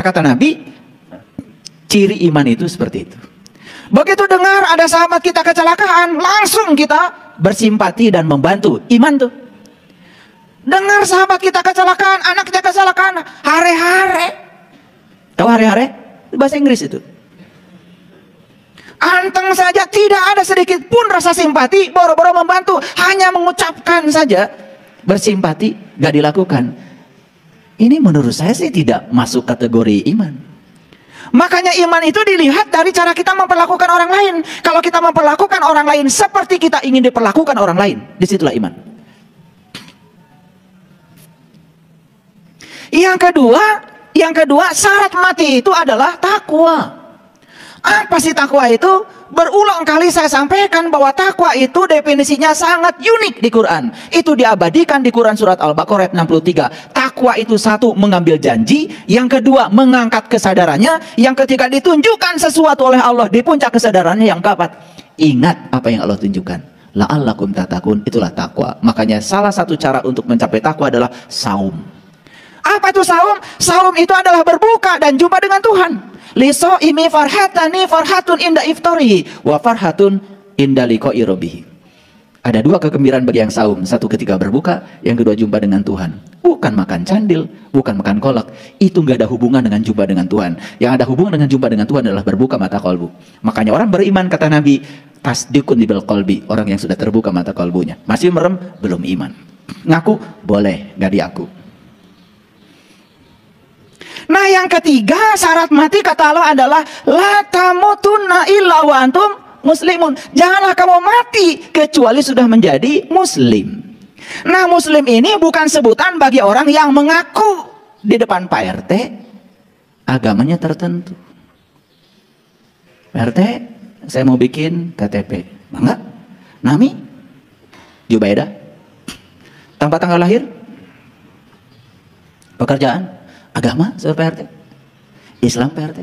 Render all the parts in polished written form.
kata Nabi, ciri iman itu seperti itu. Begitu dengar ada sahabat kita kecelakaan, langsung kita bersimpati dan membantu. Iman tuh. Dengar sahabat kita kecelakaan, anaknya kecelakaan, hare-hare. Tahu hare-hare? Bahasa Inggris itu. Anteng saja, tidak ada sedikit pun rasa simpati, boro-boro membantu, hanya mengucapkan saja. Bersimpati, gak dilakukan. Ini menurut saya sih tidak masuk kategori iman. Makanya iman itu dilihat dari cara kita memperlakukan orang lain. Kalau kita memperlakukan orang lain seperti kita ingin diperlakukan orang lain, disitulah iman. Yang kedua, syarat mati itu adalah takwa. Apa sih takwa itu? Berulang kali saya sampaikan bahwa takwa itu definisinya sangat unik di Quran. Itu diabadikan di Quran surat Al-Baqarah ayat 63. Takwa itu satu, mengambil janji. Yang kedua, mengangkat kesadarannya. Yang ketiga, ditunjukkan sesuatu oleh Allah di puncak kesadarannya. Yang keempat, ingat apa yang Allah tunjukkan. La'allakum tatakun, itulah takwa. Makanya salah satu cara untuk mencapai takwa adalah saum. Apa itu saum? Saum itu adalah berbuka dan jumpa dengan Tuhan. Liso imi farhatani farhatun inda iftari wa farhatun inda liqa'i rabbih. Ada dua kegembiraan bagi yang saum. Satu ketika berbuka, yang kedua jumpa dengan Tuhan. Bukan makan candil, bukan makan kolak. Itu nggak ada hubungan dengan jumpa dengan Tuhan. Yang ada hubungan dengan jumpa dengan Tuhan adalah berbuka mata kolbu. Makanya orang beriman, kata Nabi, tasdiqun bil qalbi, orang yang sudah terbuka mata kolbunya. Masih merem, belum iman. Ngaku boleh, nggak diaku. Nah, yang ketiga syarat mati kata Allah adalah la tamutunna illa wa antum muslimun. Janganlah kamu mati kecuali sudah menjadi muslim. Nah, muslim ini bukan sebutan bagi orang yang mengaku di depan Pak RT agamanya tertentu. Pak RT, saya mau bikin KTP. Bangga? Nami? Jubaidah? Tanpa tanggal lahir? Pekerjaan? Agama, Pak RT? Islam, Pak RT?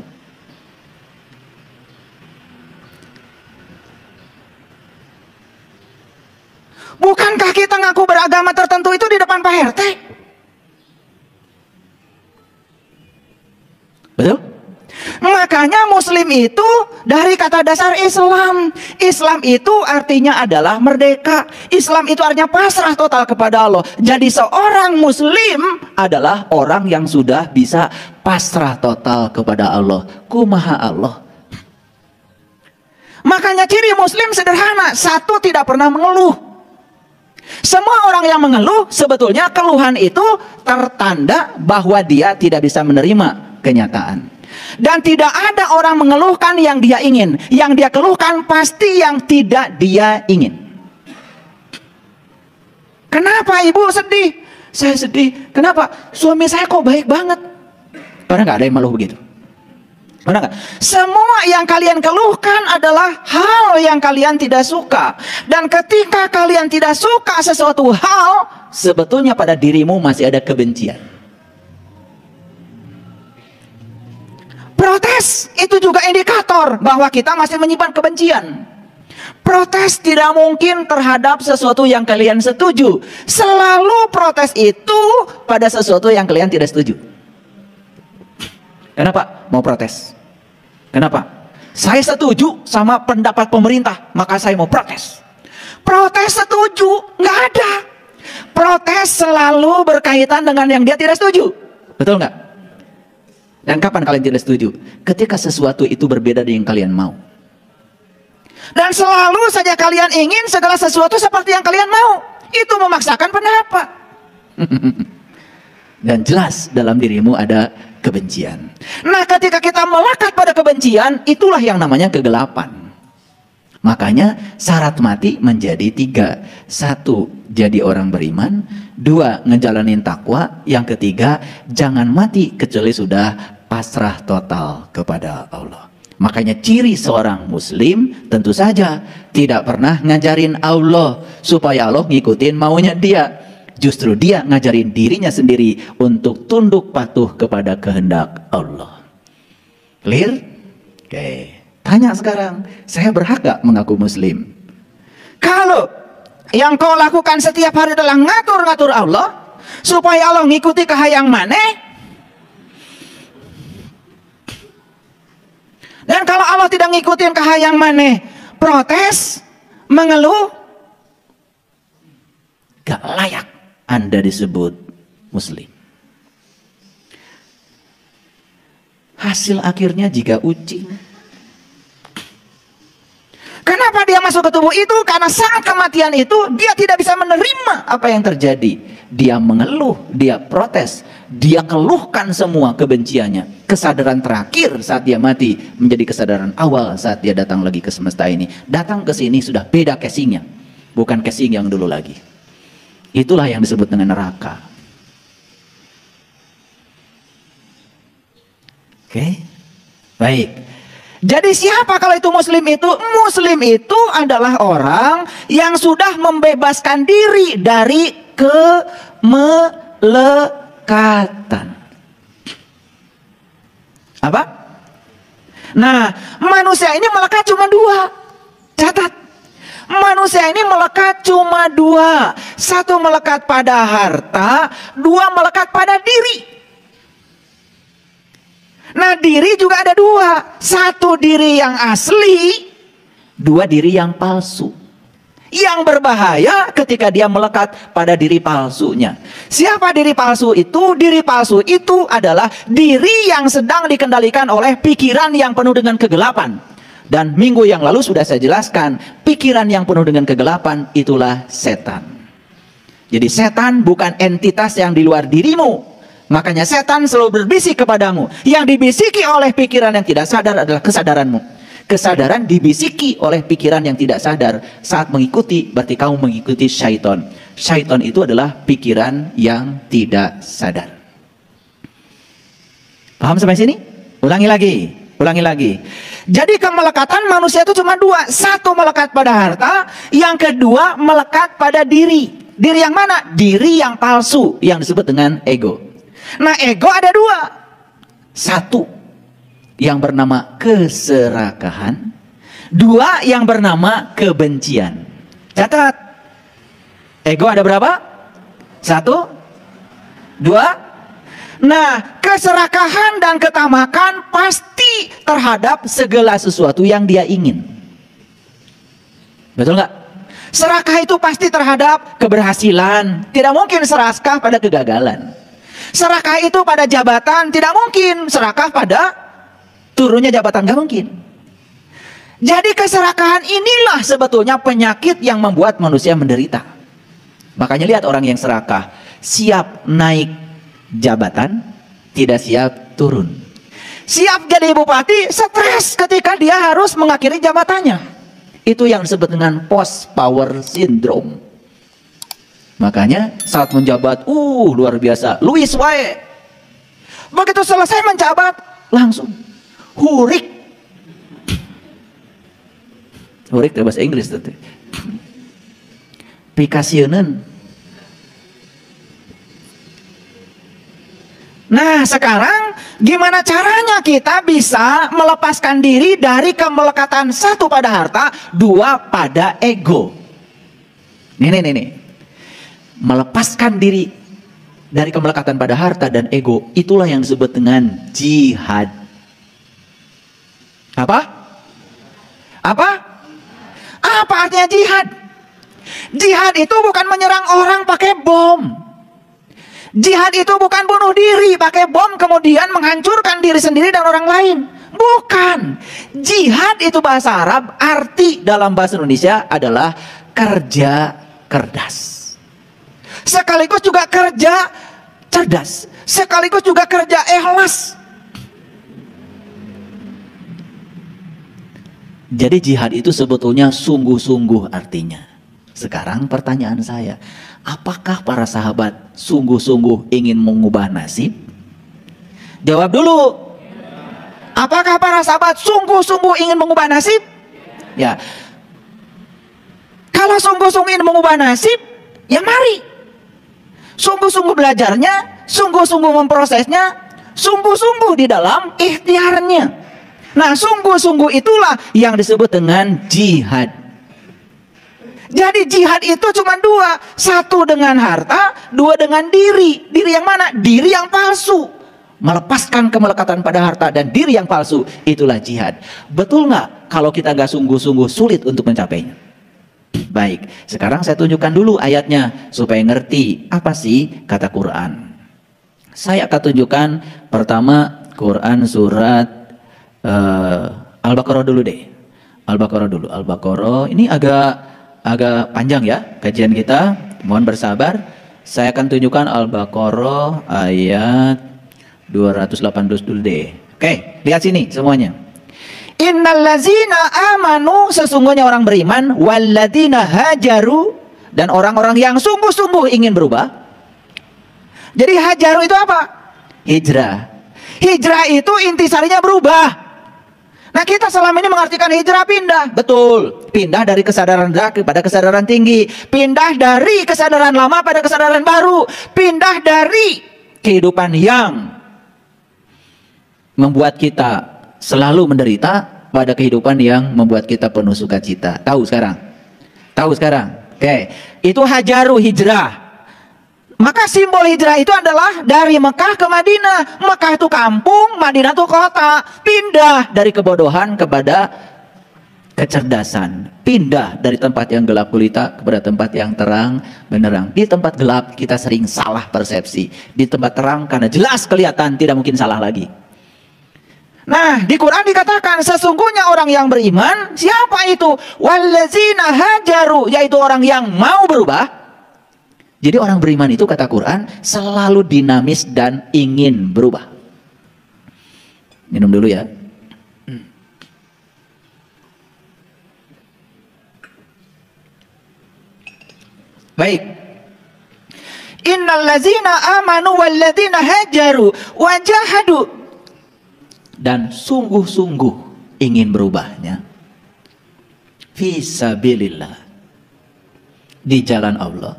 Bukankah kita ngaku beragama tertentu itu di depan Pak RT? Betul? Makanya muslim itu dari kata dasar Islam. Islam itu artinya adalah merdeka. Islam itu artinya pasrah total kepada Allah. Jadi seorang muslim adalah orang yang sudah bisa pasrah total kepada Allah. Kumaha Allah. Makanya ciri muslim sederhana. Satu, tidak pernah mengeluh. Semua orang yang mengeluh, sebetulnya keluhan itu tertanda bahwa dia tidak bisa menerima kenyataan. Dan tidak ada orang mengeluhkan yang dia ingin. Yang dia keluhkan pasti yang tidak dia ingin. Kenapa ibu sedih? Saya sedih. Kenapa? Suami saya kok baik banget. Pernah nggak ada yang mengeluh begitu? Pernah nggak? Semua yang kalian keluhkan adalah hal yang kalian tidak suka. Dan ketika kalian tidak suka sesuatu hal, sebetulnya pada dirimu masih ada kebencian. Protes itu juga indikator bahwa kita masih menyimpan kebencian. Protes tidak mungkin terhadap sesuatu yang kalian setuju. Selalu protes itu pada sesuatu yang kalian tidak setuju. Kenapa mau protes? Kenapa? Saya setuju sama pendapat pemerintah, maka saya mau protes. Protes setuju, nggak ada. Protes selalu berkaitan dengan yang dia tidak setuju. Betul nggak? Dan kapan kalian tidak setuju? Ketika sesuatu itu berbeda dengan yang kalian mau. Dan selalu saja kalian ingin segala sesuatu seperti yang kalian mau. Itu memaksakan pendapat. Dan jelas dalam dirimu ada kebencian. Nah, ketika kita melekat pada kebencian, itulah yang namanya kegelapan. Makanya syarat mati menjadi 3. 1, jadi orang beriman. 2, ngejalanin takwa. Yang ketiga, jangan mati kecuali sudah pasrah total kepada Allah. Makanya ciri seorang muslim tentu saja tidak pernah ngajarin Allah supaya Allah ngikutin maunya dia. Justru dia ngajarin dirinya sendiri untuk tunduk patuh kepada kehendak Allah. Clear? Oke. Tanya sekarang, saya berhak gak mengaku muslim? Kalau yang kau lakukan setiap hari adalah ngatur-ngatur Allah supaya Allah ngikuti kahayang maneh, Dan kalau Allah tidak ngikutin kahayang maneh, protes, mengeluh, gak layak Anda disebut muslim. Hasil akhirnya jika uji. Kenapa dia masuk ke tubuh itu? Karena saat kematian itu dia tidak bisa menerima apa yang terjadi. Dia mengeluh, dia protes, dia keluhkan semua kebenciannya. Kesadaran terakhir saat dia mati menjadi kesadaran awal saat dia datang lagi ke semesta ini. Datang ke sini sudah beda casingnya, bukan casing yang dulu lagi. Itulah yang disebut dengan neraka. Oke, baik. Jadi siapa kalau itu muslim itu? Muslim itu adalah orang yang sudah membebaskan diri dari kemelekatan. Apa? Nah, manusia ini melekat cuma dua. Catat. Manusia ini melekat cuma dua. Satu melekat pada harta, dua melekat pada diri. Nah, diri juga ada dua. Satu diri yang asli, dua diri yang palsu. Yang berbahaya ketika dia melekat pada diri palsunya. Siapa diri palsu itu? Diri palsu itu adalah diri yang sedang dikendalikan oleh pikiran yang penuh dengan kegelapan. Dan minggu yang lalu sudah saya jelaskan, pikiran yang penuh dengan kegelapan itulah setan. Jadi setan bukan entitas yang di luar dirimu. Makanya setan selalu berbisik kepadamu. Yang dibisiki oleh pikiran yang tidak sadar adalah kesadaranmu. Kesadaran dibisiki oleh pikiran yang tidak sadar. Saat mengikuti, berarti kamu mengikuti syaitan. Syaitan itu adalah pikiran yang tidak sadar. Paham sampai sini? Ulangi lagi. Ulangi lagi. Jadi kemelekatan manusia itu cuma dua. Satu melekat pada harta. Yang kedua melekat pada diri. Diri yang mana? Diri yang palsu. Yang disebut dengan ego. Nah, ego ada dua. Satu yang bernama keserakahan. Dua yang bernama kebencian. Catat. Ego ada berapa? Satu. Dua. Nah, keserakahan dan ketamakan pasti terhadap segala sesuatu yang dia ingin. Betul nggak? Serakah itu pasti terhadap keberhasilan. Tidak mungkin serakah pada kegagalan. Serakah itu pada jabatan, tidak mungkin. Serakah pada turunnya jabatan, gak mungkin. Jadi keserakahan inilah sebetulnya penyakit yang membuat manusia menderita. Makanya lihat orang yang serakah, siap naik jabatan, tidak siap turun. Siap jadi bupati, stres ketika dia harus mengakhiri jabatannya. Itu yang disebut dengan post power syndrome. Makanya saat menjabat, luar biasa, Louis wae. Begitu selesai menjabat, langsung hurik. Hurik itu bahasa Inggris tuh. Pikasieun. Nah, sekarang gimana caranya kita bisa melepaskan diri dari kemelekatan satu pada harta, dua pada ego. Nih. Melepaskan diri dari kemelekatan pada harta dan ego, itulah yang disebut dengan jihad. Apa? Apa artinya jihad? Jihad itu bukan menyerang orang pakai bom. Jihad itu bukan bunuh diri pakai bom kemudian menghancurkan diri sendiri dan orang lain. Bukan. Jihad itu bahasa Arab, arti dalam bahasa Indonesia adalah kerja cerdas. Sekaligus juga kerja cerdas. Sekaligus juga kerja ikhlas. Jadi jihad itu sebetulnya sungguh-sungguh artinya. Sekarang pertanyaan saya, apakah para sahabat sungguh-sungguh ingin mengubah nasib? Jawab dulu. Apakah para sahabat sungguh-sungguh ingin mengubah nasib? Ya. Kalau sungguh-sungguh ingin mengubah nasib, ya mari. Sungguh-sungguh belajarnya, sungguh-sungguh memprosesnya, sungguh-sungguh di dalam ikhtiarnya. Nah, sungguh-sungguh itulah yang disebut dengan jihad. Jadi jihad itu cuma dua. Satu dengan harta, dua dengan diri. Diri yang mana? Diri yang palsu. melepaskan kemelekatan pada harta dan diri yang palsu, itulah jihad. Betul nggak? Kalau kita nggak sungguh-sungguh, sulit untuk mencapainya. Baik, sekarang saya tunjukkan dulu ayatnya supaya ngerti apa sih kata Quran. Saya akan tunjukkan pertama Quran surat Al-Baqarah dulu deh. Al-Baqarah dulu. Al-Baqarah ini agak panjang ya kajian kita. Mohon bersabar. Saya akan tunjukkan Al-Baqarah ayat 218 dulu deh. Oke, lihat sini semuanya. Innallazina amanu, sesungguhnya orang beriman, walladzina hajaru, dan orang-orang yang sungguh-sungguh ingin berubah. Jadi hajaru itu apa? Hijrah. Hijrah itu intisarinya berubah. Nah, kita selama ini mengartikan hijrah pindah. Betul. Pindah dari kesadaran rendah kepada kesadaran tinggi. Pindah dari kesadaran lama pada kesadaran baru. Pindah dari kehidupan yang membuat kita selalu menderita pada kehidupan yang membuat kita penuh sukacita. Tahu sekarang? Tahu sekarang? Oke. Itu hajaru, hijrah. Maka simbol hijrah itu adalah dari Mekah ke Madinah. Mekah itu kampung, Madinah itu kota. Pindah dari kebodohan kepada kecerdasan. Pindah dari tempat yang gelap gulita kepada tempat yang terang benderang. Di tempat gelap kita sering salah persepsi. Di tempat terang karena jelas kelihatan tidak mungkin salah lagi. Nah, di Quran dikatakan sesungguhnya orang yang beriman, siapa itu? Wallazina hajaru, yaitu orang yang mau berubah. Jadi orang beriman itu kata Quran selalu dinamis dan ingin berubah. Minum dulu ya. Baik. Innallazina amanu walladzina hajaru wajahadu, dan sungguh-sungguh ingin berubahnya. Fisabilillah, di jalan Allah.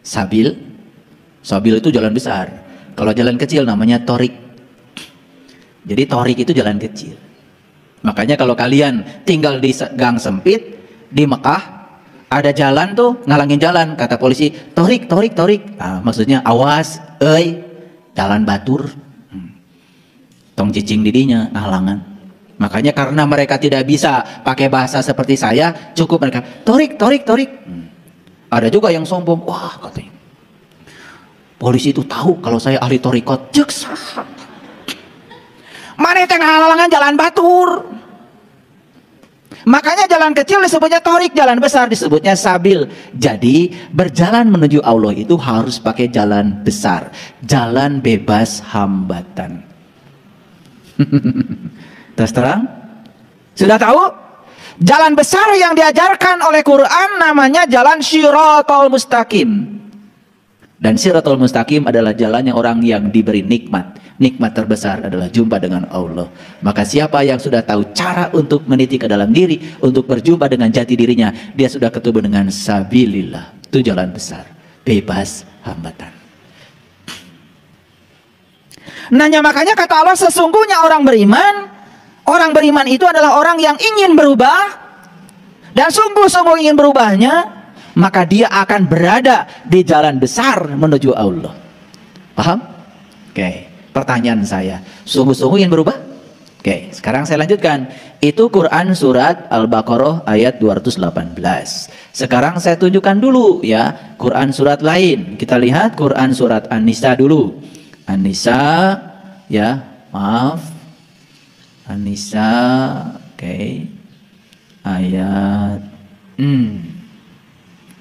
Sabil itu jalan besar. Kalau jalan kecil namanya torik. Jadi torik itu jalan kecil. Makanya kalau kalian tinggal di gang sempit di Mekah, ada jalan tuh ngalangin jalan, kata polisi torik. Nah, maksudnya awas, jalan batur. Tong cicing didinya halangan. Makanya karena mereka tidak bisa pakai bahasa seperti saya, cukup mereka torik. Ada juga yang sombong, wah katanya polisi itu tahu kalau saya ahli torikot. Jeksa mana yang halangan jalan batur. Makanya jalan kecil disebutnya torik, jalan besar disebutnya sabil. Jadi berjalan menuju Allah itu harus pakai jalan besar, jalan bebas hambatan. Terus terang? Sudah tahu? Jalan besar yang diajarkan oleh Quran namanya jalan Shiratal Mustaqim. Dan Shiratal Mustaqim adalah jalannya orang yang diberi nikmat. Nikmat terbesar adalah jumpa dengan Allah. Maka siapa yang sudah tahu cara untuk meniti ke dalam diri, untuk berjumpa dengan jati dirinya, dia sudah ketemu dengan sabilillah. Itu jalan besar, bebas hambatan. Nanya, makanya kata Allah sesungguhnya orang beriman itu adalah orang yang ingin berubah dan sungguh-sungguh ingin berubahnya, maka dia akan berada di jalan besar menuju Allah. Paham? Oke, pertanyaan saya, sungguh-sungguh ingin berubah? Oke, sekarang saya lanjutkan. Itu Quran surat Al-Baqarah ayat 218. Sekarang saya tunjukkan dulu ya Quran surat lain. Kita lihat Quran surat An-Nisa dulu. An-Nisa ya, maaf. An-Nisa, oke. Ayat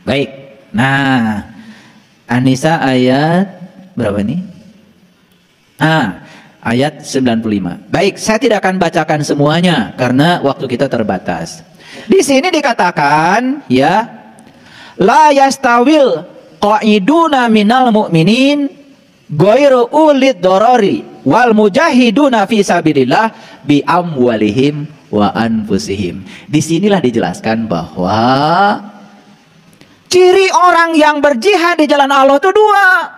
baik. Nah, An-Nisa ayat berapa nih? Ayat 95. Baik, saya tidak akan bacakan semuanya karena waktu kita terbatas. Di sini dikatakan ya, la yastawil qa'iduna minal mu'minin ghairu ulid dorori wal mujahiduna fi sabilillah bi amwalihim wa anfusihim. Disinilah dijelaskan bahwa ciri orang yang berjihad di jalan Allah itu dua.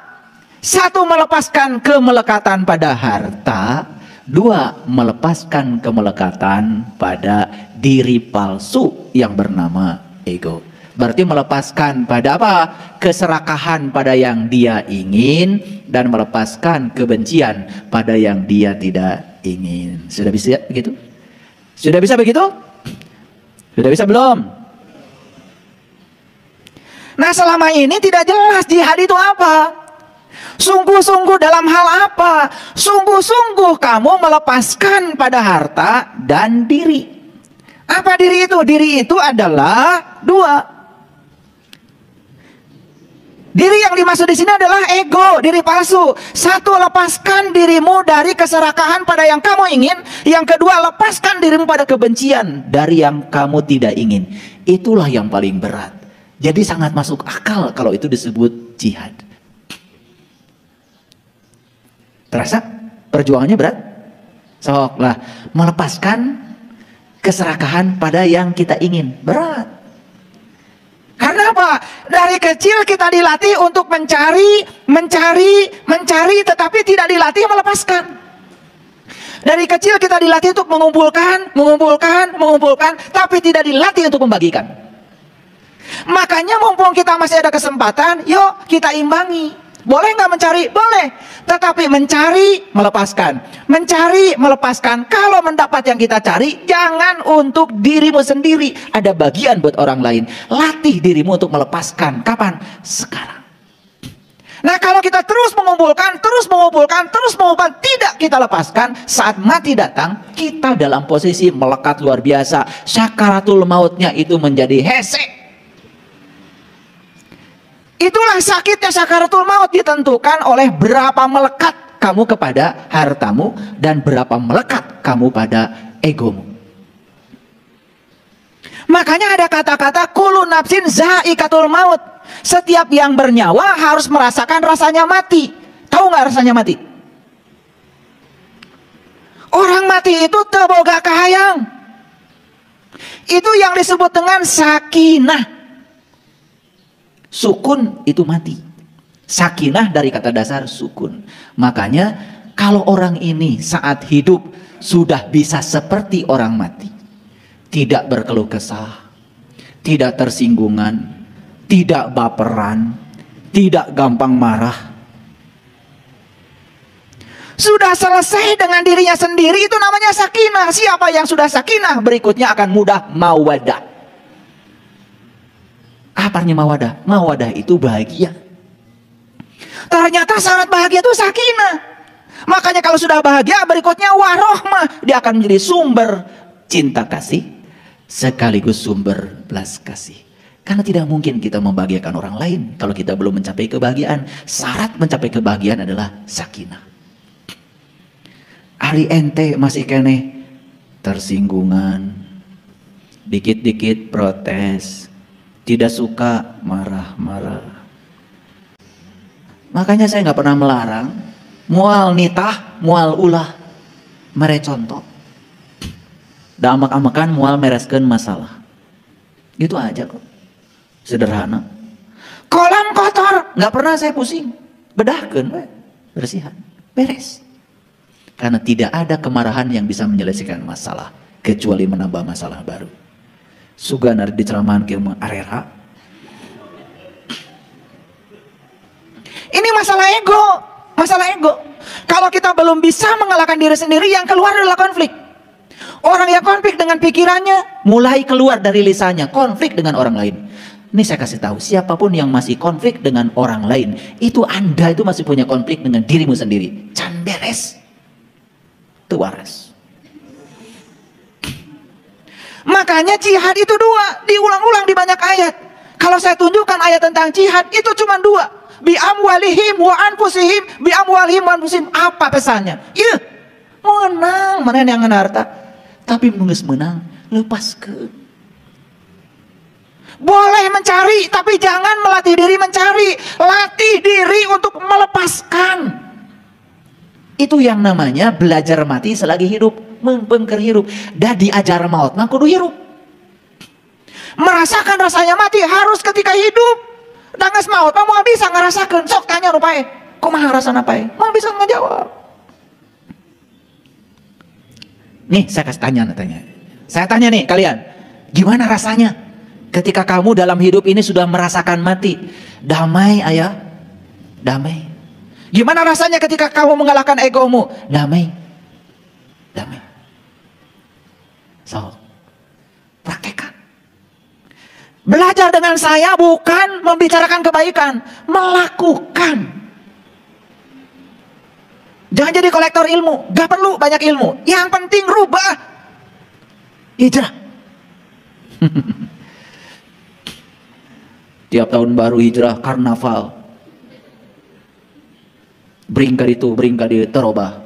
Satu, melepaskan kemelekatan pada harta. Dua, melepaskan kemelekatan pada diri palsu yang bernama ego. Berarti melepaskan pada apa? Keserakahan pada yang dia ingin, dan melepaskan kebencian pada yang dia tidak ingin. Sudah bisa begitu? Sudah bisa begitu? Sudah bisa belum? Nah, selama ini tidak jelas jihad itu apa. Sungguh-sungguh dalam hal apa? Sungguh-sungguh kamu melepaskan pada harta dan diri. Apa diri itu? Diri itu adalah dua. Diri yang dimaksud di sini adalah ego, diri palsu. Satu, lepaskan dirimu dari keserakahan pada yang kamu ingin. Yang kedua, lepaskan dirimu pada kebencian dari yang kamu tidak ingin. Itulah yang paling berat. Jadi sangat masuk akal kalau itu disebut jihad. Terasa perjuangannya berat? Sok lah, melepaskan keserakahan pada yang kita ingin. Berat. Karena apa? Dari kecil kita dilatih untuk mencari, tetapi tidak dilatih melepaskan. Dari kecil kita dilatih untuk mengumpulkan, tapi tidak dilatih untuk membagikan. Makanya mumpung kita masih ada kesempatan, yuk kita imbangi. Boleh nggak mencari? Boleh. Tetapi mencari, melepaskan. Mencari, melepaskan. Kalau mendapat yang kita cari, jangan untuk dirimu sendiri. Ada bagian buat orang lain. Latih dirimu untuk melepaskan. Kapan? Sekarang. Nah, kalau kita terus mengumpulkan, tidak kita lepaskan, saat mati datang, kita dalam posisi melekat luar biasa. Syakaratul mautnya itu menjadi hesek. Itulah sakitnya sakaratul maut, ditentukan oleh berapa melekat kamu kepada hartamu dan berapa melekat kamu pada egomu. Makanya ada kata-kata kullu nafsin za'iqatul maut. Setiap yang bernyawa harus merasakan rasanya mati. Tahu nggak rasanya mati? Orang mati itu teu boga kahayang. Itu yang disebut dengan sakinah. Sukun itu mati. Sakinah dari kata dasar sukun. Makanya kalau orang ini saat hidup sudah bisa seperti orang mati, tidak berkeluh kesah, tidak tersinggungan, tidak baperan, tidak gampang marah, sudah selesai dengan dirinya sendiri, itu namanya sakinah. Siapa yang sudah sakinah, berikutnya akan mudah mawadah. Apa artinya mawadah? Mawadah itu bahagia. Ternyata syarat bahagia itu sakinah. Makanya kalau sudah bahagia, berikutnya warohmah. Dia akan menjadi sumber cinta kasih sekaligus sumber belas kasih. Karena tidak mungkin kita membahagiakan orang lain kalau kita belum mencapai kebahagiaan. Syarat mencapai kebahagiaan adalah sakinah. Ari ente masih kene tersinggungan, dikit-dikit protes, tidak suka, marah-marah. Makanya saya nggak pernah melarang mual nitah, mual ulah, mere contoh. Da amak-amakan mual mereskeun masalah. Gitu aja kok. Sederhana. Kolam kotor, nggak pernah saya pusing. Bedahkeun we, bersihan, beres. Karena tidak ada kemarahan yang bisa menyelesaikan masalah kecuali menambah masalah baru. Sugan di ceramahan ke arera. Ini masalah ego, masalah ego. Kalau kita belum bisa mengalahkan diri sendiri, yang keluar adalah konflik. Orang yang konflik dengan pikirannya mulai keluar dari lisannya, konflik dengan orang lain. Ini saya kasih tahu, siapapun yang masih konflik dengan orang lain, itu Anda itu masih punya konflik dengan dirimu sendiri. Can beres, itu waras. Makanya jihad itu dua, diulang-ulang di banyak ayat. Kalau saya tunjukkan ayat tentang jihad, itu cuma dua. Bi amwalihim wa anfusihim, bi amwalihim wa anfusihim. Apa pesannya? Ya, menang, mana yang harta. Tapi menges menang, lepaskan. Boleh mencari, tapi jangan melatih diri mencari. Latih diri untuk melepaskan. Itu yang namanya belajar mati selagi hidup. Mempengker hirup, dah diajar maut mah kudu hirup. Merasakan rasanya mati harus ketika hidup. Dangas maut mah mau bisa ngerasakan. Sok tanya rupae, kumaha rasana pae? Mau bisa ngejawab. Nih saya kasih tanya. Saya tanya nih kalian, gimana rasanya Ketika kamu dalam hidup ini sudah merasakan mati, damai ayah, damai. Gimana rasanya ketika kamu mengalahkan egomu? Damai, damai. So, praktekkan. Belajar dengan saya bukan membicarakan kebaikan, melakukan. Jangan jadi kolektor ilmu, gak perlu banyak ilmu. Yang penting rubah. Hijrah. Tiap tahun baru hijrah, karnaval. Beringkar itu, beringkar di terobah.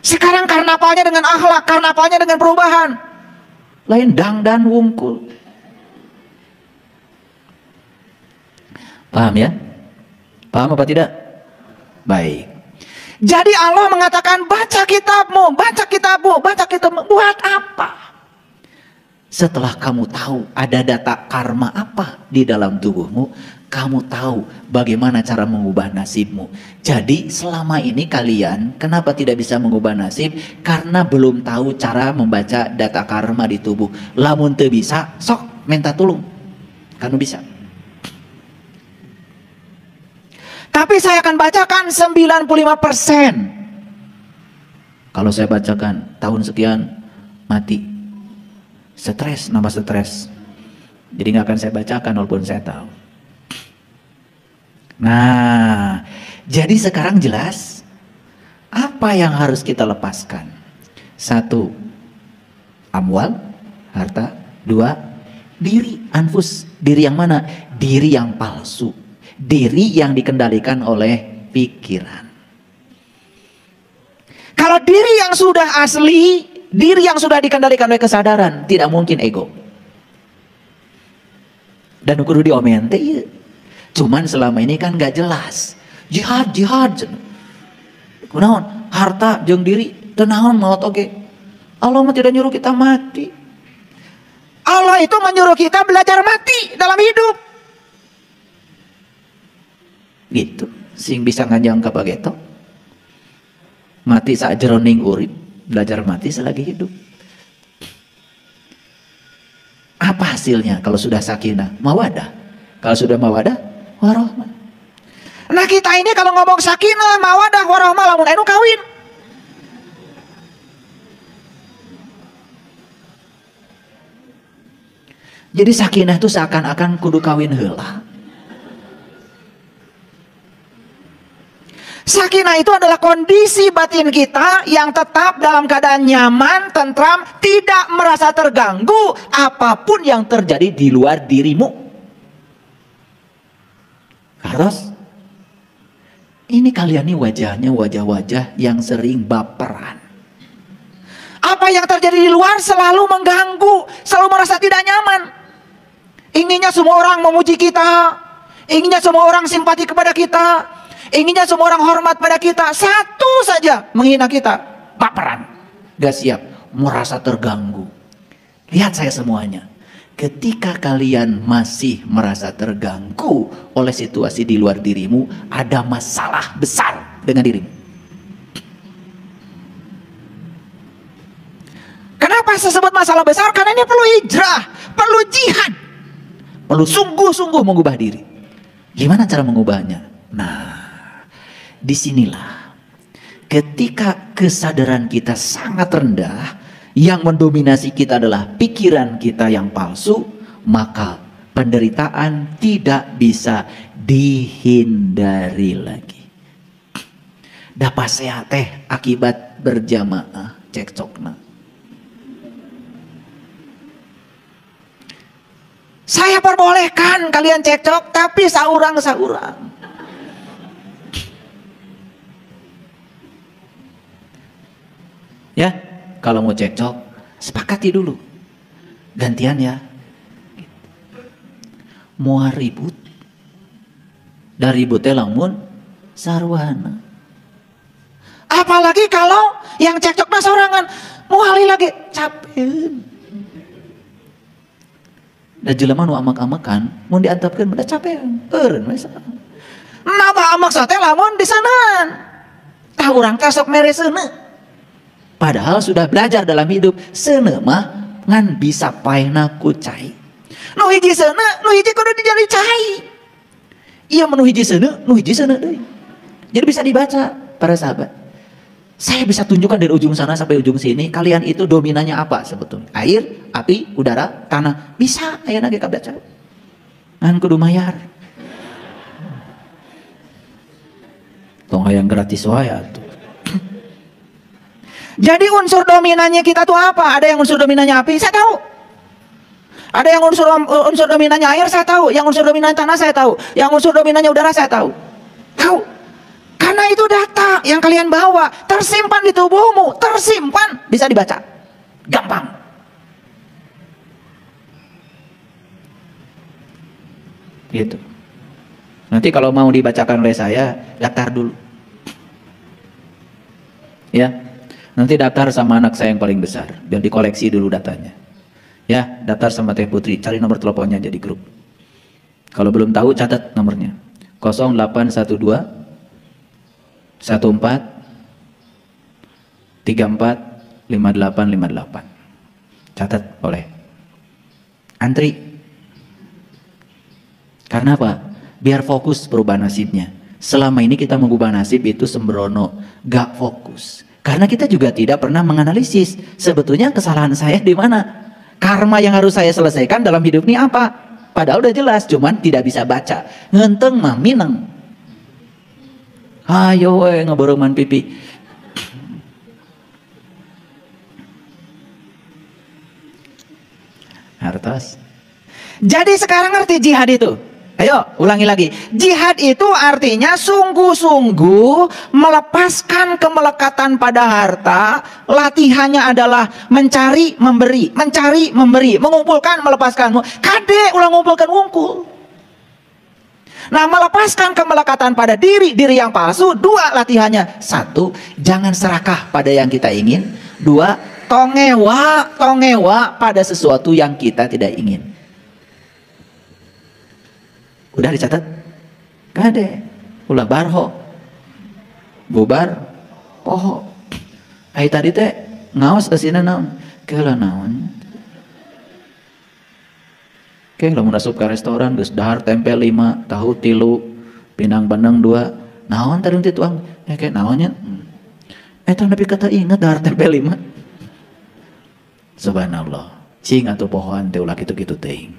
Sekarang karnavalnya dengan akhlak, karnavalnya dengan perubahan. Lain dangdan wungkul. Paham ya? Paham apa tidak? Baik. Jadi Allah mengatakan baca kitabmu, baca kitabmu, baca kitabmu. Buat apa? Setelah kamu tahu ada data karma apa di dalam tubuhmu, kamu tahu bagaimana cara mengubah nasibmu. Jadi selama ini kalian kenapa tidak bisa mengubah nasib? Karena belum tahu cara membaca data karma di tubuh. Lamun teu bisa, sok minta tolong. Kanu bisa. Tapi saya akan bacakan 95%. Kalau saya bacakan tahun sekian mati. Stres, nambah stres. Jadi nggak akan saya bacakan walaupun saya tahu. Nah, jadi sekarang jelas apa yang harus kita lepaskan. 1, amwal, harta. 2, diri, anfus. Diri yang mana? Diri yang palsu. Diri yang dikendalikan oleh pikiran. Kalau diri yang sudah asli, diri yang sudah dikendalikan oleh kesadaran, tidak mungkin ego. Dan kudu diomen teh ieu. Cuman selama ini kan gak jelas. Jihad. Kunaon? Harta jeung diri teu naon maot oge. Allah mah tidak nyuruh kita mati. Allah itu menyuruh kita belajar mati dalam hidup. Gitu. Sing bisa nganjang ka bageto. Mati sajroning urip, belajar mati selagi hidup. Apa hasilnya kalau sudah sakinah? Mawadah. Kalau sudah mawadah, warahmah. Nah kita ini kalau ngomong sakinah, mawadah, warahmah, lamun anu kawin. Jadi sakinah itu seakan-akan kudu kawin heula. Sakinah itu adalah kondisi batin kita yang tetap dalam keadaan nyaman, tentram, tidak merasa terganggu apapun yang terjadi di luar dirimu. Harus. Ini kalian nih wajahnya wajah-wajah yang sering baperan. Apa yang terjadi di luar selalu mengganggu, selalu merasa tidak nyaman. Inginnya semua orang memuji kita, inginnya semua orang simpati kepada kita, inginnya semua orang hormat pada kita. Satu saja menghina kita, baperan, gak siap, merasa terganggu. Lihat saya semuanya. Ketika kalian masih merasa terganggu oleh situasi di luar dirimu, ada masalah besar dengan dirimu. Kenapa saya sebut masalah besar? Karena ini perlu hijrah, perlu jihad, perlu sungguh-sungguh mengubah diri. Gimana cara mengubahnya? Nah, disinilah ketika kesadaran kita sangat rendah, yang mendominasi kita adalah pikiran kita yang palsu, maka penderitaan tidak bisa dihindari lagi. Dapat sehat teh akibat berjamaah cekcokna. Saya perbolehkan kalian cekcok, tapi saurang-saurang. Ya, kalau mau cekcok, sepakati dulu. Gantian ya. Mau ribut. Dari ributnya lamun sarwana. Apalagi kalau yang cekcoknya sorangan. Mau hali lagi, capek. Dan jelema nu amak-amakan, mau diantapkan pada capean. Eureun we sa. Napa amak sate lamun di sana. Tah urang teh sok mere seuneu. Padahal sudah belajar dalam hidup, seuneu mah ngan bisa paena ku cai. Nu hiji seuneu, nu hiji kudu dijadi cai. Iya menu hiji seuneu, nu hiji seuneu deui. Jadi bisa dibaca para sahabat. Saya bisa tunjukkan dari ujung sana sampai ujung sini, kalian itu dominannya apa sebetulnya? Air, api, udara, tanah. Bisa ayeuna ge kabaca. Ngan kudu mayar. Tong hayang gratis wae atuh. Jadi unsur dominannya kita tuh apa? Ada yang unsur dominannya api, saya tahu. Ada yang unsur dominannya air, saya tahu. Yang unsur dominannya tanah, saya tahu. Yang unsur dominannya udara, saya tahu. Tahu. Karena itu data yang kalian bawa tersimpan di tubuhmu, tersimpan, bisa dibaca, gampang. Gitu. Nanti kalau mau dibacakan oleh saya, daftar dulu. Ya, nanti daftar sama anak saya yang paling besar, biar dikoleksi dulu datanya. Ya, daftar sama Teh Putri, cari nomor teleponnya jadi grup. Kalau belum tahu catat nomornya, 0812 14 34 5858. Catat boleh. Antri. Karena apa? Biar fokus perubahan nasibnya. Selama ini kita mengubah nasib itu sembrono, gak fokus. Karena kita juga tidak pernah menganalisis sebetulnya kesalahan saya di mana. Karma yang harus saya selesaikan dalam hidup ini apa? Padahal udah jelas, cuman tidak bisa baca. Ngenteng mah mineng. Ayo ngeboroman pipi. Hartos. Jadi sekarang ngerti jihad itu? Ayo ulangi lagi. Jihad itu artinya sungguh-sungguh melepaskan kemelekatan pada harta. Latihannya adalah mencari, memberi, mencari, memberi, mengumpulkan, melepaskanmu. Kade ulang ngumpulkan wungkul. Nah, melepaskan kemelekatan pada diri yang palsu. Dua latihannya. Satu, jangan serakah pada yang kita ingin. Dua, tongewa pada sesuatu yang kita tidak ingin. Udah dicatat? Kade. Ulah barho. Bubar. Poho. Ai tadi teh ngaos asina naon? Keula naon? Oke, kalau masuk ke restoran, geus dahar tempe 5, tahu 3, pinang bandeng 2. Naon tadi itu tuang? Ya kayak naonnya. Tapi kata ingat dahar tempe 5. Subhanallah. Cing atau pohon teh ulah gitu-gitu teuing.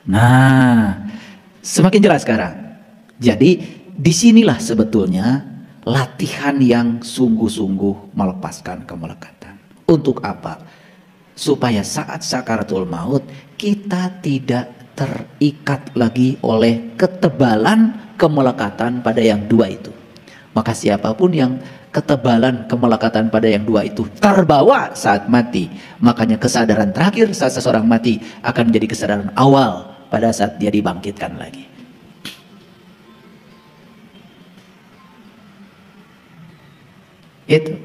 Nah, semakin jelas sekarang. Jadi, disinilah sebetulnya latihan yang sungguh-sungguh melepaskan kemelekatan. Untuk apa? Supaya saat sakaratul maut kita tidak terikat lagi oleh ketebalan kemelekatan pada yang dua itu. Maka siapapun yang ketebalan kemelekatan pada yang dua itu terbawa saat mati, makanya kesadaran terakhir saat seseorang mati akan menjadi kesadaran awal pada saat dia dibangkitkan lagi. Itu.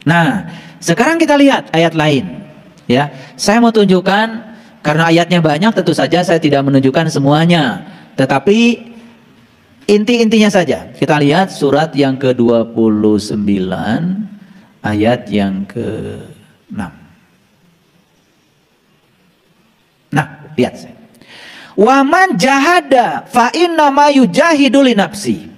Nah, sekarang kita lihat ayat lain. Ya, saya mau tunjukkan karena ayatnya banyak, tentu saja saya tidak menunjukkan semuanya, tetapi inti-intinya saja. Kita lihat surat yang ke-29 ayat yang ke-6. Nah, lihat saya. Wa man jahada fa innama yujahidu li nafsi.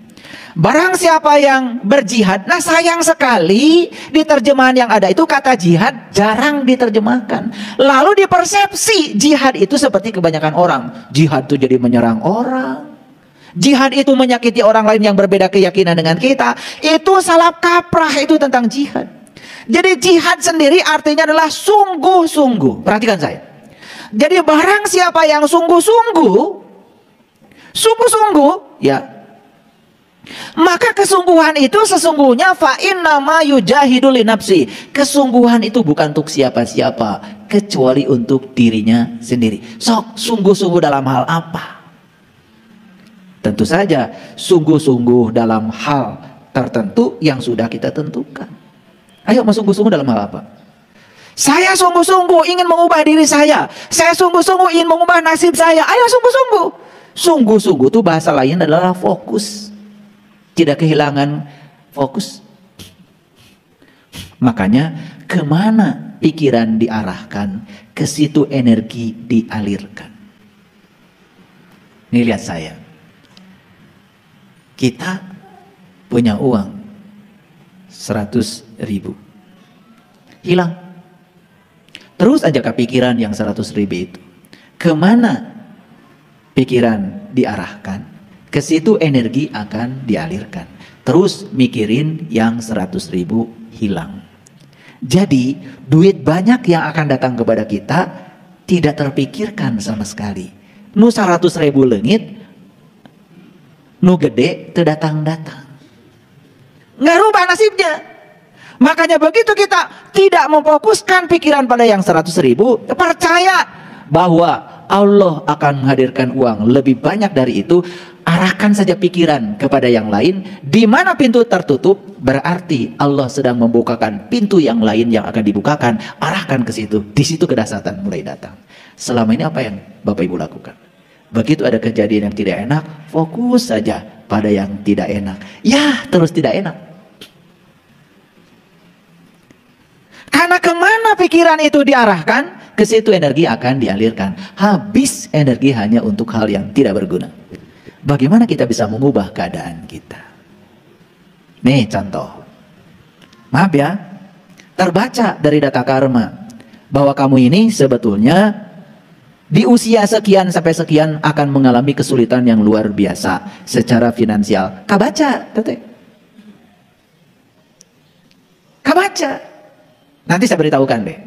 Barang siapa yang berjihad, nah sayang sekali di terjemahan yang ada itu kata jihad jarang diterjemahkan. Lalu dipersepsi jihad itu seperti kebanyakan orang. Jihad itu jadi menyerang orang. Jihad itu menyakiti orang lain yang berbeda keyakinan dengan kita. Itu salah kaprah itu tentang jihad. Jadi jihad sendiri artinya adalah sungguh-sungguh. Perhatikan saya. Jadi barang siapa yang sungguh-sungguh, ya, maka kesungguhan itu sesungguhnya fa innama yujahidu li nafsi. Kesungguhan itu bukan untuk siapa-siapa kecuali untuk dirinya sendiri. Sok sungguh-sungguh dalam hal apa? Tentu saja sungguh-sungguh dalam hal tertentu yang sudah kita tentukan. Ayo sungguh-sungguh dalam hal apa? Saya sungguh-sungguh ingin mengubah diri saya. Saya sungguh-sungguh ingin mengubah nasib saya. Ayo sungguh-sungguh. Sungguh-sungguh itu bahasa lain adalah fokus. Tidak kehilangan fokus. Makanya kemana pikiran diarahkan, ke situ energi dialirkan. Nih lihat saya. Kita punya uang 100.000. Hilang. Terus aja kepikiran yang 100.000 itu. Kemana pikiran diarahkan, ke situ energi akan dialirkan. Terus mikirin yang 100.000 hilang. Jadi duit banyak yang akan datang kepada kita tidak terpikirkan sama sekali. Nu 100.000 leungit, nu gede teu datang-datang. Nggak rubah nasibnya. Makanya begitu kita tidak memfokuskan pikiran pada yang 100.000, percaya bahwa Allah akan menghadirkan uang lebih banyak dari itu. Arahkan saja pikiran kepada yang lain. Di mana pintu tertutup, berarti Allah sedang membukakan pintu yang lain yang akan dibukakan. Arahkan ke situ. Di situ kedahsyatan mulai datang. Selama ini apa yang Bapak Ibu lakukan? Begitu ada kejadian yang tidak enak, fokus saja pada yang tidak enak. Ya, terus tidak enak. Karena kemana pikiran itu diarahkan, ke situ energi akan dialirkan. Habis energi hanya untuk hal yang tidak berguna. Bagaimana kita bisa mengubah keadaan kita? Nih contoh. Maaf ya, terbaca dari data karma bahwa kamu ini sebetulnya di usia sekian sampai sekian akan mengalami kesulitan yang luar biasa secara finansial. Kabaca, teteh. Kabaca. Nanti saya beritahukan deh.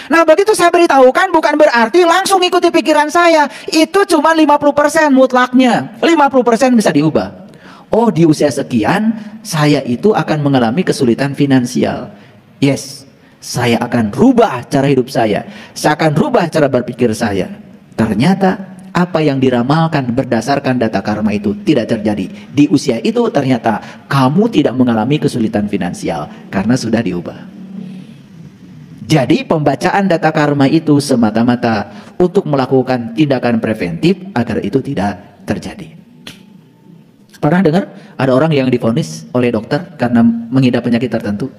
Nah begitu saya beritahukan bukan berarti langsung ikuti pikiran saya. Itu cuma 50% mutlaknya. 50% bisa diubah. Oh di usia sekian saya itu akan mengalami kesulitan finansial. Yes, saya akan rubah cara hidup saya. Saya akan rubah cara berpikir saya. Ternyata apa yang diramalkan berdasarkan data karma itu tidak terjadi. Di usia itu ternyata kamu tidak mengalami kesulitan finansial karena sudah diubah. Jadi pembacaan data karma itu semata-mata untuk melakukan tindakan preventif agar itu tidak terjadi. Pernah dengar ada orang yang divonis oleh dokter karena mengidap penyakit tertentu?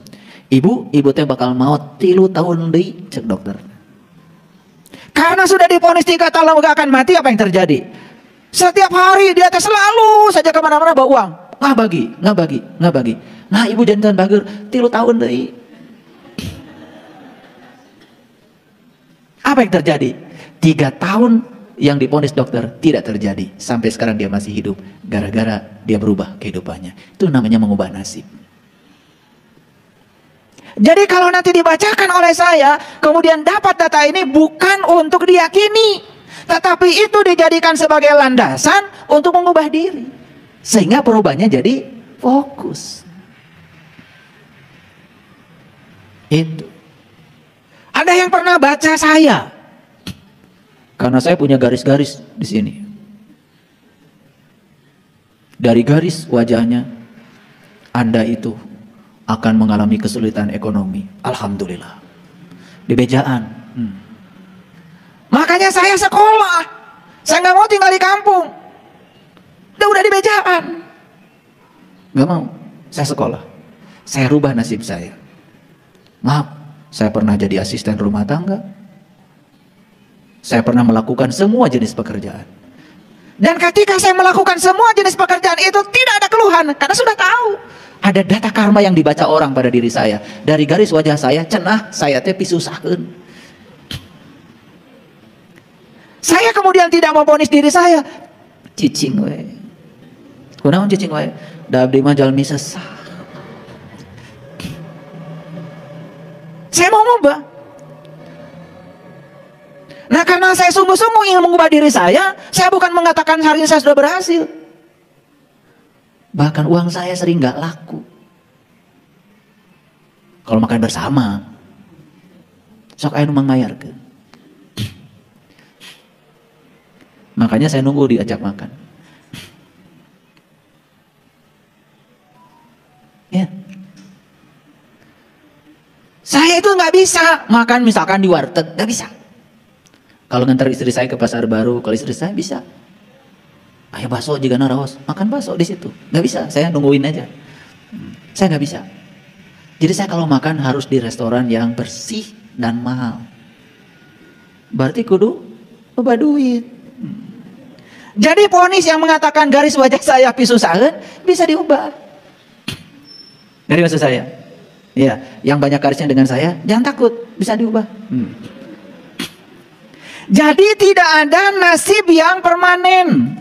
Ibu teh bakal maut 3 tahun deui, cek dokter. Karena sudah divonis 3 tahun gak akan mati, apa yang terjadi? Setiap hari dia teh selalu saja kemana-mana bawa uang. Nggak bagi. Nah ibu jantan bager 3 tahun deui. Apa yang terjadi? 3 tahun yang divonis dokter tidak terjadi. Sampai sekarang dia masih hidup. Gara-gara dia berubah kehidupannya. Itu namanya mengubah nasib. Jadi kalau nanti dibacakan oleh saya, kemudian dapat data ini bukan untuk diyakini. Tetapi itu dijadikan sebagai landasan untuk mengubah diri. Sehingga perubahannya jadi fokus. Itu. Ada yang pernah baca saya? Karena saya punya garis-garis di sini. Dari garis wajahnya, Anda itu akan mengalami kesulitan ekonomi. Alhamdulillah. Di bejaan. Makanya saya sekolah. Saya nggak mau tinggal di kampung. Udah di bejaan. Nggak mau. Saya sekolah. Saya rubah nasib saya. Maaf. Saya pernah jadi asisten rumah tangga. Saya pernah melakukan semua jenis pekerjaan. Dan ketika saya melakukan semua jenis pekerjaan itu tidak ada keluhan. Karena sudah tahu. Ada data karma yang dibaca orang pada diri saya. Dari garis wajah saya, cenah saya teh pisusahkeun. Saya kemudian tidak memvonis diri saya. Cicing we. Kunaon cicing we? Da abdi mah jalmi sesah. Saya mau ngubah. Nah karena saya sungguh-sungguh ingin mengubah diri saya bukan mengatakan hari ini saya sudah berhasil. Bahkan uang saya sering gak laku. Kalau makan bersama, sok aya nu mangayarkeun. Makanya saya nunggu diajak makan. Ya. Saya itu nggak bisa makan misalkan di warteg, nggak bisa. Kalau ngantar istri saya ke pasar baru, kalau istri saya bisa. Ayo bakso juga naraos, makan bakso di situ, nggak bisa. Saya nungguin aja. Saya nggak bisa. Jadi saya kalau makan harus di restoran yang bersih dan mahal. Berarti kudu loba duit. Jadi ponis yang mengatakan garis wajah saya pisusaheun bisa diubah. Jadi maksud saya, ya, yang banyak garisnya dengan saya, jangan takut, bisa diubah. Jadi tidak ada nasib yang permanen.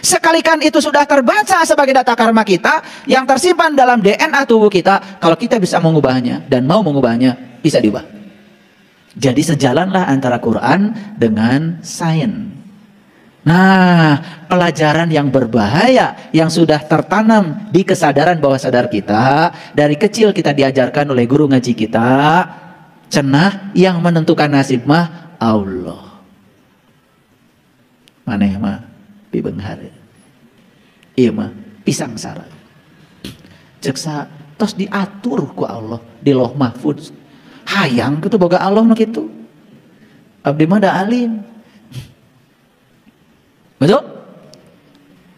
Sekalikan itu sudah terbaca sebagai data karma kita yang tersimpan dalam DNA tubuh kita, kalau kita bisa mengubahnya dan mau mengubahnya, bisa diubah. Jadi sejalanlah antara Quran dengan sains. Nah, pelajaran yang berbahaya yang sudah tertanam di kesadaran bawah sadar kita, dari kecil kita diajarkan oleh guru ngaji kita, cenah yang menentukan nasib mah Allah. Maneh mah pibeunghar. Ieu mah pisang sara. Ceksa tos diatur ku Allah di Lauh Mahfuz. Hayang kitu boga Allah nu kitu. Abdi mah da alim. Betul?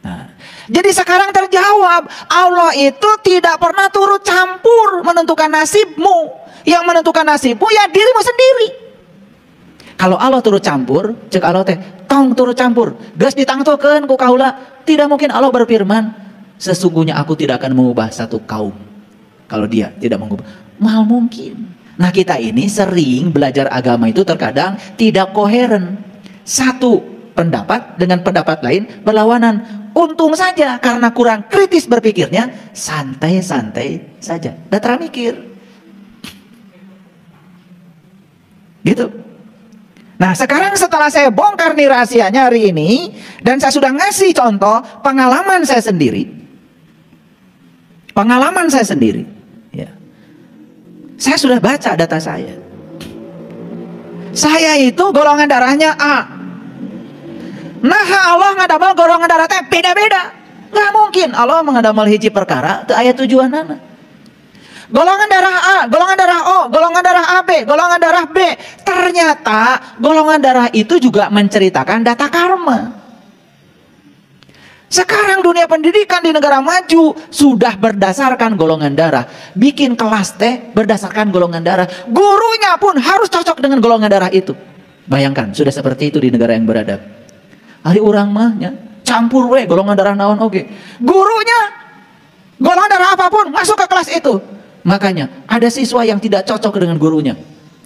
Nah, jadi sekarang terjawab, Allah itu tidak pernah turut campur menentukan nasibmu. Yang menentukan nasibmu ya dirimu sendiri. Kalau Allah turut campur, cek Allah teh, tong turut campur, geus ditangtokeun ku kaula, tidak mungkin Allah berfirman, sesungguhnya aku tidak akan mengubah satu kaum. Kalau dia tidak mengubah, mal mungkin. Nah, kita ini sering belajar agama itu terkadang tidak koheren. Satu pendapat dengan pendapat lain berlawanan. Untung saja karena kurang kritis berpikirnya, santai-santai saja, datang mikir. Gitu. Nah, sekarang setelah saya bongkar nih rahasianya hari ini, dan saya sudah ngasih contoh pengalaman saya sendiri. Pengalaman saya sendiri. Ya. Saya sudah baca data saya. Saya itu golongan darahnya A. Nah, Allah ngadamel golongan darah teh beda-beda. Nggak mungkin Allah mengadamel hiji perkara teu aya tujuanana. Golongan darah A, golongan darah O, golongan darah AB, golongan darah B. Ternyata golongan darah itu juga menceritakan data karma. Sekarang dunia pendidikan di negara maju sudah berdasarkan golongan darah. Bikin kelas teh berdasarkan golongan darah. Gurunya pun harus cocok dengan golongan darah itu. Bayangkan, sudah seperti itu di negara yang beradab. Hari urang mahnya campur we golongan darah naon oke. Gurunya golongan darah apapun masuk ke kelas itu. Makanya ada siswa yang tidak cocok dengan gurunya.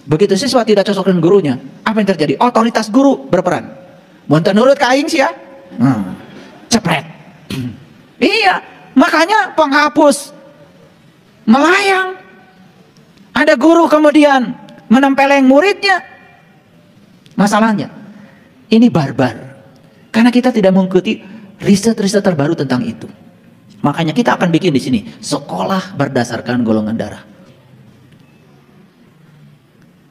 Begitu siswa tidak cocok dengan gurunya, apa yang terjadi? Otoritas guru berperan. Mun teu nurut ka aing sia. Cepret. Iya, makanya penghapus melayang. Ada guru kemudian menempeleng muridnya. Masalahnya ini barbar. Karena kita tidak mengikuti riset-riset terbaru tentang itu. Makanya kita akan bikin di sini sekolah berdasarkan golongan darah.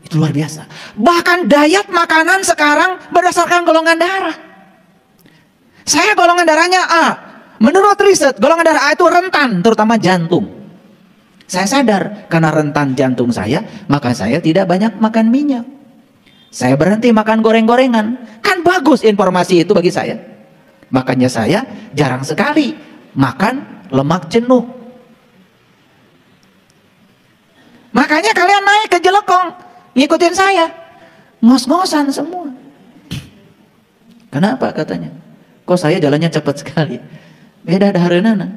Itu luar biasa. Bahkan diet makanan sekarang berdasarkan golongan darah. Saya golongan darahnya A. Menurut riset, golongan darah A itu rentan, terutama jantung. Saya sadar karena rentan jantung saya, maka saya tidak banyak makan minyak. Saya berhenti makan goreng-gorengan. Kan bagus informasi itu bagi saya. Makanya saya jarang sekali makan lemak jenuh. Makanya kalian naik ke Jelekong, ngikutin saya. Ngos-ngosan semua. Kenapa katanya? Kok saya jalannya cepat sekali? Beda dahareunana.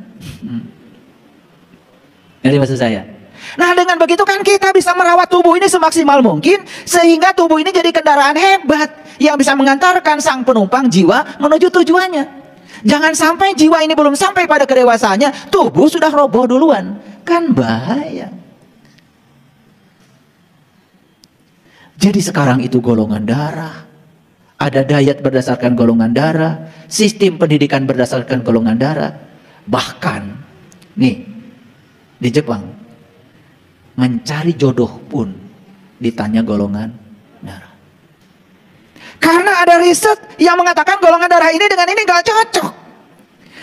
Jadi maksud saya. Nah, dengan begitu kan kita bisa merawat tubuh ini semaksimal mungkin sehingga tubuh ini jadi kendaraan hebat yang bisa mengantarkan sang penumpang jiwa menuju tujuannya. Jangan sampai jiwa ini belum sampai pada kedewasaannya, tubuh sudah roboh duluan. Kan bahaya. Jadi sekarang itu golongan darah. Ada diet berdasarkan golongan darah, sistem pendidikan berdasarkan golongan darah. Bahkan nih di Jepang mencari jodoh pun ditanya golongan darah. Karena ada riset yang mengatakan golongan darah ini dengan ini gak cocok.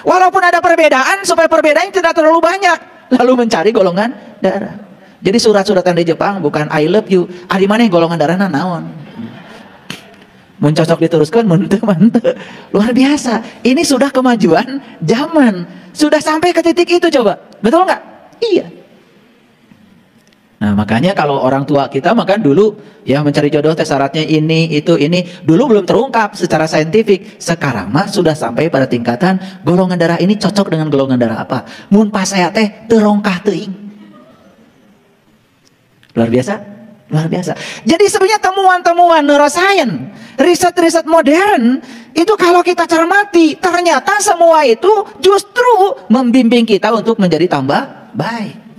Walaupun ada perbedaan, supaya perbedaan tidak terlalu banyak, lalu mencari golongan darah. Jadi surat-suratan di Jepang bukan I love you, ari maneh golongan darahna naon. Mun cocok diteruskan, mun teu manteu. Luar biasa. Ini sudah kemajuan zaman. Sudah sampai ke titik itu coba. Betul nggak? Iya. Nah, makanya kalau orang tua kita makan dulu ya mencari jodoh teh syaratnya ini, itu, ini. Dulu belum terungkap secara saintifik. Sekarang mah sudah sampai pada tingkatan golongan darah ini cocok dengan golongan darah apa. Mun pas saya teh terongkah teuing. Luar biasa? Luar biasa. Jadi sebenarnya temuan-temuan neuroscience, riset-riset modern, itu kalau kita cermati, ternyata semua itu justru membimbing kita untuk menjadi tambah baik.